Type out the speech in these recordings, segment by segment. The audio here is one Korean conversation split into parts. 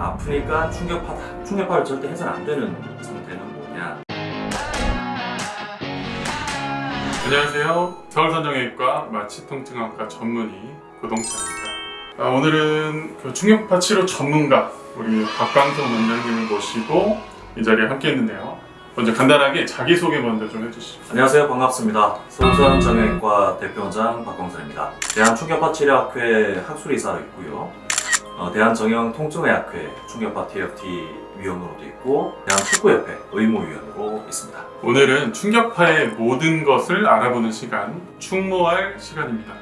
아프니까 충격파다. 충격파를 절대 해서는 안 되는 상태는 뭐냐? 안녕하세요. 서울산정외과 마취통증학과 전문의 고동찬입니다. 오늘은 그 충격파 치료 전문가 우리 박광석 원장님을 모시고 이 자리에 함께 했는데요. 먼저 간단하게 자기소개 먼저 좀 해주시죠. 안녕하세요. 반갑습니다. 서울산정외과 대표원장 박광선입니다. 대한충격파치료학회 학술이사로 있고요. 대한정형통증의학회 충격파 TFT 위원으로도 있고 대한축구협회 의무위원으로 있습니다. 오늘은 충격파의 모든 것을 알아보는 시간, 충모할 시간입니다.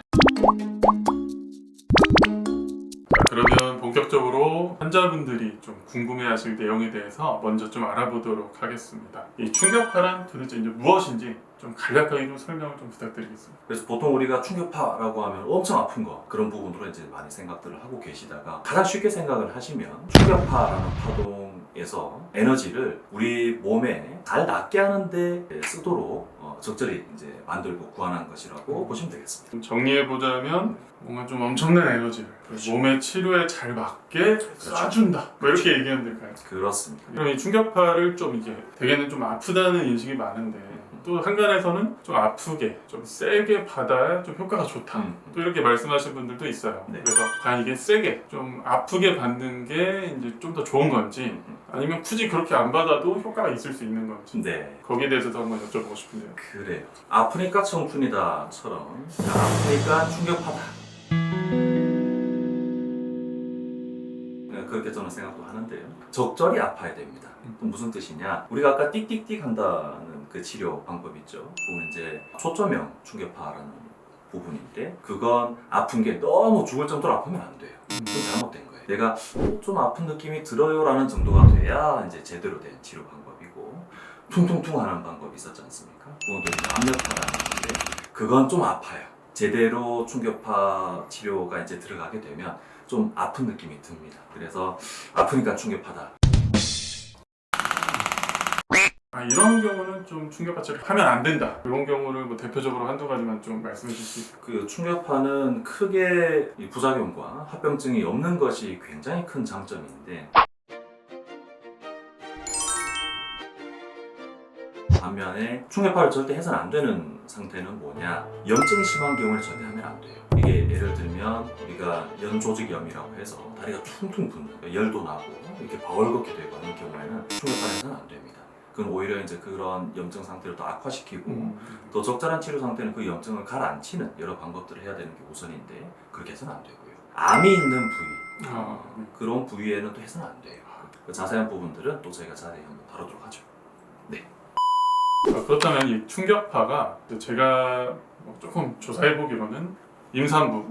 그러면 본격적으로 환자분들이 좀 궁금해하실 내용에 대해서 먼저 좀 알아보도록 하겠습니다. 이 충격파란 도대체 이제 무엇인지 좀 간략하게 좀 설명을 좀 부탁드리겠습니다. 그래서 보통 우리가 충격파라고 하면 엄청 아픈 거 그런 부분으로 이제 많이 생각들을 하고 계시다가 가장 쉽게 생각을 하시면 충격파라는 파동에서 에너지를 우리 몸에 잘 낫게 하는데 쓰도록 적절히 이제 만들고 구현한 것이라고 보시면 되겠습니다. 좀 정리해보자면 뭔가 좀 엄청난 에너지를 몸의 치료에 잘 맞게 쏴준다 뭐 이렇게 얘기하면 될까요? 그렇습니다. 그럼 이 충격파를 좀 이게 대개는 좀 아프다는 인식이 많은데 또 한간에서는 좀 아프게 좀 세게 받아야 좀 효과가 좋다 또 이렇게 말씀하시는 분들도 있어요. 네. 그래서 과연 이게 세게 좀 아프게 받는 게 이제 좀 더 좋은 건지 아니면 굳이 그렇게 안 받아도 효과가 있을 수 있는 건지 네. 거기에 대해서도 한번 여쭤보고 싶은데요. 그래요. 아프니까 청춘이다처럼 아프니까 충격파다. 그렇게 저는 생각도 하는데요. 적절히 아파야 됩니다. 무슨 뜻이냐? 우리가 아까 띡띡띡 한다는 그 치료 방법 있죠. 보면 이제 초점형 충격파라는 부분인데 그건 아픈 게 너무 죽을 정도로 아프면 안 돼요. 그건 잘못된 거예요. 내가 좀 아픈 느낌이 들어요라는 정도가 돼야 이제 제대로 된 치료 방법이고 퉁퉁퉁 하는 방법이 있었지 않습니까? 그건 또 이제 압력파라는 건데 그건 좀 아파요. 제대로 충격파 치료가 이제 들어가게 되면 좀 아픈 느낌이 듭니다. 그래서 아프니까 충격파다. 이런 경우는 좀 충격파 치료를 하면 안 된다. 이런 경우를 뭐 대표적으로 한두 가지만 좀 말씀해 주실 수 있을까요? 그 충격파는 크게 이 부작용과 합병증이 없는 것이 굉장히 큰 장점인데 반면에 충격파를 절대 해서는 안 되는 상태는 뭐냐? 염증이 심한 경우를 절대 하면 안 돼요. 이게 예를 들면 우리가 연조직염이라고 해서 다리가 퉁퉁 붓는 열도 나고 이렇게 버겁게 되고 하는 경우에는 충격파를 해서는 안 됩니다. 그건 오히려 이제 그런 염증 상태를 더 악화시키고 또 적절한 치료 상태는 그 염증을 가라앉히는 여러 방법들을 해야 되는 게 우선인데 그렇게 해서는 안 되고요. 암이 있는 부위 그런 부위에는 또 해서는 안 돼요. 그 자세한 부분들은 또 저희가 자세히 한번 다루도록 하죠. 네. 그렇다면 이 충격파가 제가 조금 조사해보기로는 임산부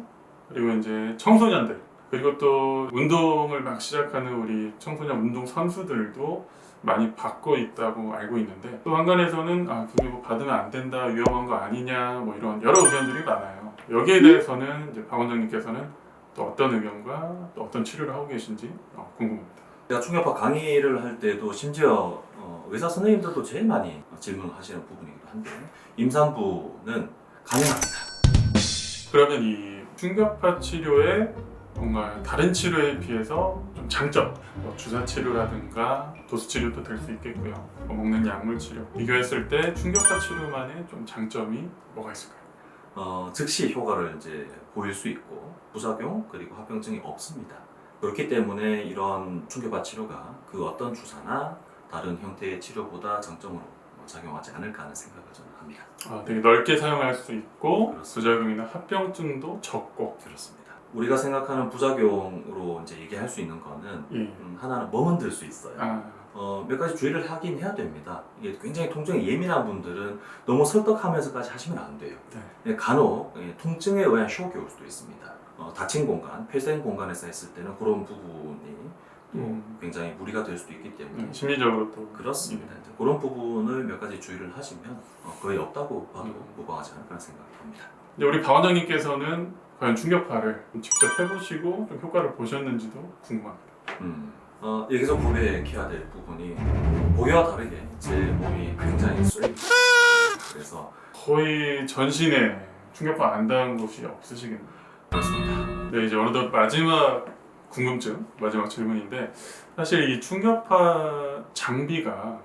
그리고 이제 청소년들 그리고 또 운동을 막 시작하는 우리 청소년 운동 선수들도 많이 받고 있다고 알고 있는데 또 한간에서는 그게 뭐 받으면 안 된다 위험한 거 아니냐 뭐 이런 여러 의견들이 많아요. 여기에 대해서는 이제 박 원장님께서는 또 어떤 의견과 또 어떤 치료를 하고 계신지 궁금합니다. 제가 충격파 강의를 할 때도 심지어 의사 선생님들도 제일 많이 질문하시는 부분이기도 한데 임산부는 가능합니다. 그러면 이 충격파 치료에 뭔가 다른 치료에 비해서 좀 장점, 주사 치료라든가 도수 치료도 될 수 있겠고요. 먹는 약물 치료 비교했을 때 충격파 치료만의 좀 장점이 뭐가 있을까요? 즉시 효과를 이제 보일 수 있고 부작용 그리고 합병증이 없습니다. 그렇기 때문에 이런 충격파 치료가 그 어떤 주사나 다른 형태의 치료보다 장점으로 작용하지 않을까 하는 생각을 저는 합니다. 되게 넓게 사용할 수 있고 그렇습니다. 부작용이나 합병증도 적고 그렇습니다. 우리가 생각하는 부작용으로 이제 얘기할 수 있는 거는 하나는 머문들 수 있어요. 몇 가지 주의를 하긴 해야 됩니다. 이게 굉장히 통증에 예민한 분들은 너무 설득하면서까지 하시면 안 돼요. 네. 간혹 통증에 의한 쇼크가 올 수도 있습니다. 닫힌 공간, 폐쇄된 공간에서 했을 때는 그런 부분이 또 굉장히 무리가 될 수도 있기 때문에 심리적으로 또 그렇습니다. 그런 부분을 몇 가지 주의를 하시면 거의 없다고 봐도 무방하지 않을까 생각이 듭니다. 이제 우리 박 원장님께서는 과연 충격파를 직접 해보시고 좀 효과를 보셨는지도 궁금합니다. 여기서 고려해야 될 부분이 보기와 다르게 제 몸이 굉장히 쏠립니다. 그래서 거의 전신에 충격파 안 당한 곳이 없으시겠네요. 그렇습니다. 네, 이제 어느덧 마지막 궁금증 마지막 질문인데 사실 이 충격파 장비가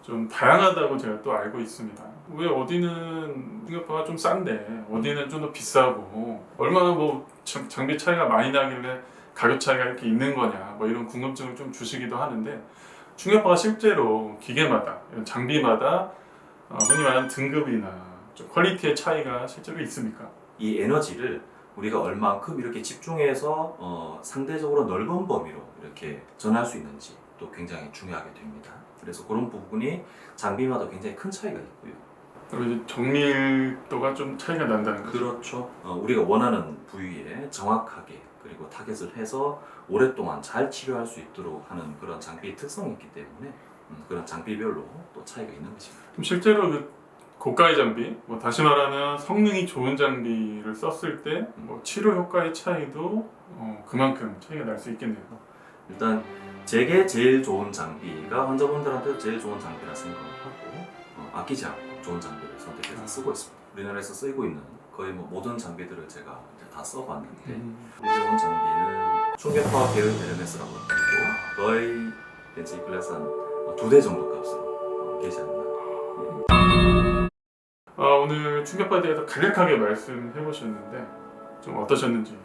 좀 다양하다고 제가 또 알고 있습니다. 왜 어디는 충격파가 좀 싼데 어디는 좀 더 비싸고 얼마나 뭐 장비 차이가 많이 나길래 가격 차이가 이렇게 있는 거냐 뭐 이런 궁금증을 좀 주시기도 하는데 충격파가 실제로 기계마다 이런 장비마다 흔히 말하는 등급이나 좀 퀄리티의 차이가 실제로 있습니까? 이 에너지를 우리가 얼만큼 이렇게 집중해서 상대적으로 넓은 범위로 이렇게 전할 수 있는지 또 굉장히 중요하게 됩니다. 그래서 그런 부분이 장비마다 굉장히 큰 차이가 있고요. 그리고 이제 정밀도가 좀 차이가 난다는 거죠. 그렇죠. 우리가 원하는 부위에 정확하게 그리고 타겟을 해서 오랫동안 잘 치료할 수 있도록 하는 그런 장비의 특성이 있기 때문에 그런 장비별로 또 차이가 있는 것입니다. 그럼 실제로 그 고가의 장비, 뭐 다시 말하면 성능이 좋은 장비를 썼을 때 뭐 치료 효과의 차이도 그만큼 차이가 날 수 있겠네요. 일단 제게 제일 좋은 장비가 환자분들한테 제일 좋은 장비라 생각을 하고 아끼지 않고 좋은 장비를 선택해서 쓰고 있습니다. 우리나라에서 쓰이고 있는 거의 뭐 모든 장비들을 제가 이제 다 써봤는데 제일 좋은 장비는 충격파 계열 LMS라고 하고 거의 벤치 클래스 한 2대 정도 값으로 계시 않나. 오늘 충격파에 대해서 간략하게 말씀해 보셨는데 좀 어떠셨는지.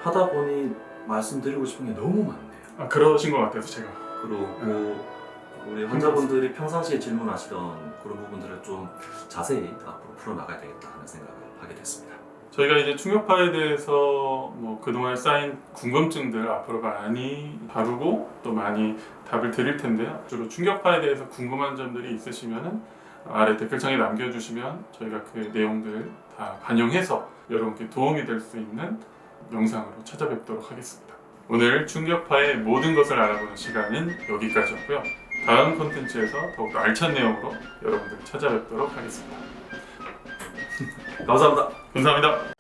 하다 보니 말씀드리고 싶은 게 너무 많네요. 그러신 것 같아서 제가. 그리고 우리 환자분들이 평상시에 질문하시던 그런 부분들을 좀 자세히 앞으로 풀어나가야 되겠다 하는 생각을 하게 됐습니다. 저희가 이제 충격파에 대해서 뭐 그동안 쌓인 궁금증들 앞으로 많이 다루고 또 많이 답을 드릴 텐데요. 주로 충격파에 대해서 궁금한 점들이 있으시면은 아래 댓글창에 남겨주시면 저희가 그 내용들 다 반영해서 여러분께 도움이 될 수 있는 영상으로 찾아뵙도록 하겠습니다. 오늘 충격파의 모든 것을 알아보는 시간은 여기까지였고요. 다음 콘텐츠에서 더욱 알찬 내용으로 여러분들 찾아뵙도록 하겠습니다. 감사합니다. 감사합니다.